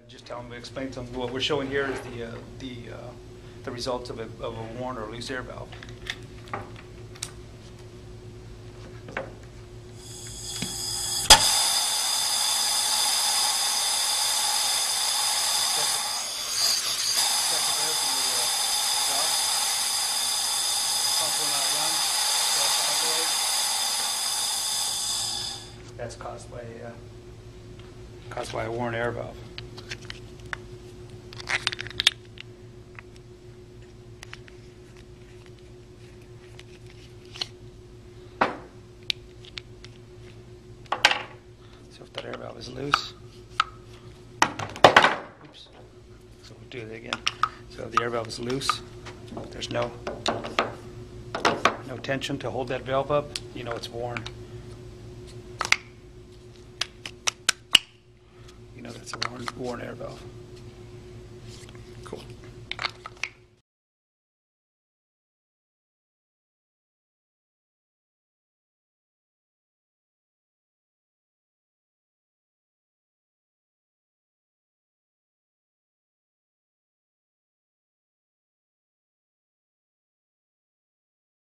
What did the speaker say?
just tell them, explain to them what we're showing here is the results of a worn or loose air valve. That's caused by a worn air valve. So if that air valve is loose, oops. So we'll do it again. So if the air valve is loose, there's no tension to hold that valve up, you know it's worn. You know that's a worn air valve.